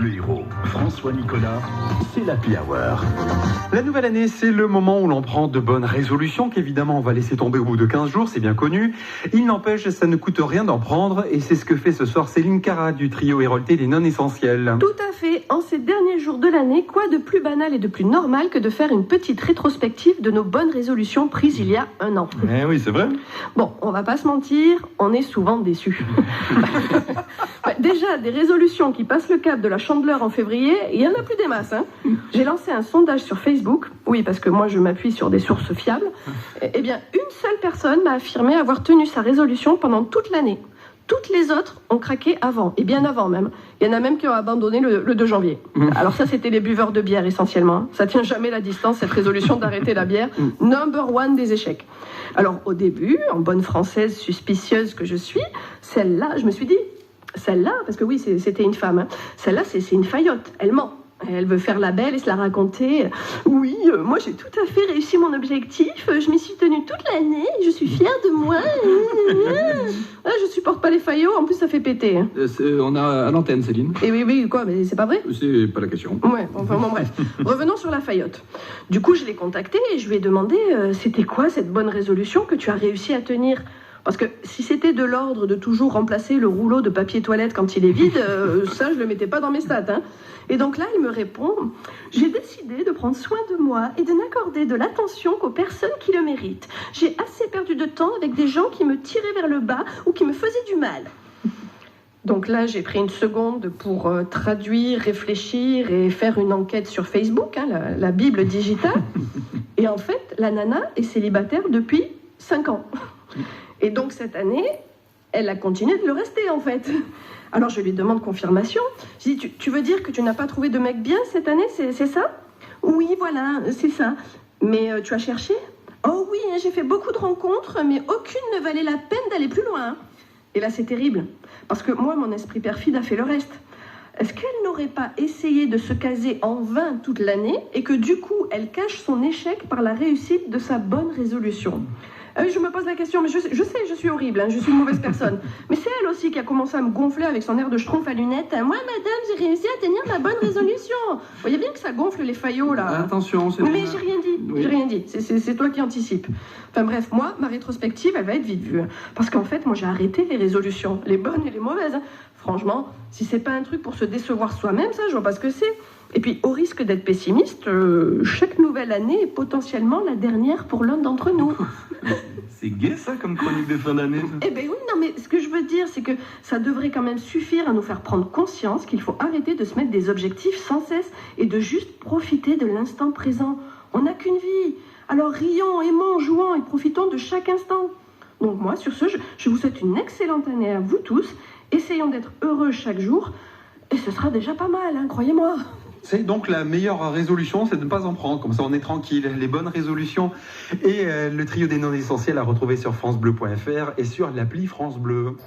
Bleu Héros. François Nicolas, c'est l'Happy Hour. La nouvelle année, c'est le moment où l'on prend de bonnes résolutions qu'évidemment on va laisser tomber au bout de 15 jours, c'est bien connu. Il n'empêche, ça ne coûte rien d'en prendre et c'est ce que fait ce soir Céline Cara du trio Hérolté des non-essentiels. Tout à fait. En ces derniers jours de l'année, quoi de plus banal et de plus normal que de faire une petite rétrospective de nos bonnes résolutions prises il y a un an. Eh oui, c'est vrai. Bon, on va pas se mentir, on est souvent déçus. Déjà, des résolutions qui passent le cap de la Chandeleur en février, il y en a plus des masses. J'ai lancé un sondage sur Facebook, oui, parce que moi je m'appuie sur des sources fiables. Eh bien, une seule personne m'a affirmé avoir tenu sa résolution pendant toute l'année. Toutes les autres ont craqué avant, et bien avant même. Il y en a même qui ont abandonné le 2 janvier. Alors ça, c'était les buveurs de bière essentiellement. Ça tient jamais la distance, cette résolution d'arrêter la bière. Number one des échecs. Alors au début, en bonne française suspicieuse que je suis, celle-là, je me suis dit, celle-là, parce que oui, c'était une femme, celle-là, c'est une faillotte, elle ment. Elle veut faire la belle et se la raconter. Oui, moi j'ai tout à fait réussi mon objectif. Je m'y suis tenue toute l'année. Je suis fière de moi. Je supporte pas les faillots. En plus, ça fait péter. On a à l'antenne, Céline. Et oui, quoi, mais c'est pas vrai? C'est pas la question. Ouais, enfin bon, bref. Revenons sur la faillotte. Du coup, je l'ai contactée et je lui ai demandé c'était quoi cette bonne résolution que tu as réussi à tenir? Parce que si c'était de l'ordre de toujours remplacer le rouleau de papier toilette quand il est vide, ça, je le mettais pas dans mes stats. Et donc là, il me répond « J'ai décidé de prendre soin de moi et de n'accorder de l'attention qu'aux personnes qui le méritent. J'ai assez perdu de temps avec des gens qui me tiraient vers le bas ou qui me faisaient du mal. » Donc là, j'ai pris une seconde pour traduire, réfléchir et faire une enquête sur Facebook, la Bible digitale. Et en fait, la nana est célibataire depuis 5 ans. Et donc cette année, elle a continué de le rester en fait. Alors je lui demande confirmation. Je dis, tu veux dire que tu n'as pas trouvé de mec bien cette année, c'est ça? Oui, voilà, c'est ça. Mais tu as cherché? Oh oui, j'ai fait beaucoup de rencontres, mais aucune ne valait la peine d'aller plus loin. Et là c'est terrible, parce que moi, mon esprit perfide a fait le reste. Est-ce qu'elle n'aurait pas essayé de se caser en vain toute l'année et que du coup, elle cache son échec par la réussite de sa bonne résolution? Je me pose la question, mais je sais, je suis horrible, je suis une mauvaise personne. Mais c'est elle aussi qui a commencé à me gonfler avec son air de schtroumpf à lunettes. Moi, madame, j'ai réussi à tenir ma bonne résolution. Vous voyez bien que ça gonfle les faillots, là. Attention, c'est... Mais j'ai rien dit, oui. J'ai rien dit. C'est toi qui anticipes. Enfin bref, moi, ma rétrospective, elle va être vite vue. Parce qu'en fait, moi, j'ai arrêté les résolutions, les bonnes et les mauvaises. Franchement, si c'est pas un truc pour se décevoir soi-même, ça, je vois pas ce que c'est. Et puis, au risque d'être pessimiste, chaque nouvelle année est potentiellement la dernière pour l'un d'entre nous. C'est gai ça comme chronique de fin d'année. Eh bien oui, non mais ce que je veux dire, c'est que ça devrait quand même suffire à nous faire prendre conscience qu'il faut arrêter de se mettre des objectifs sans cesse et de juste profiter de l'instant présent. On n'a qu'une vie. Alors rions, aimons, jouons et profitons de chaque instant. Donc moi, sur ce, je vous souhaite une excellente année à vous tous. Essayons d'être heureux chaque jour. Et ce sera déjà pas mal, croyez-moi. C'est donc la meilleure résolution, c'est de ne pas en prendre, comme ça on est tranquille. Les bonnes résolutions et le trio des non-essentiels à retrouver sur francebleu.fr et sur l'appli France Bleu.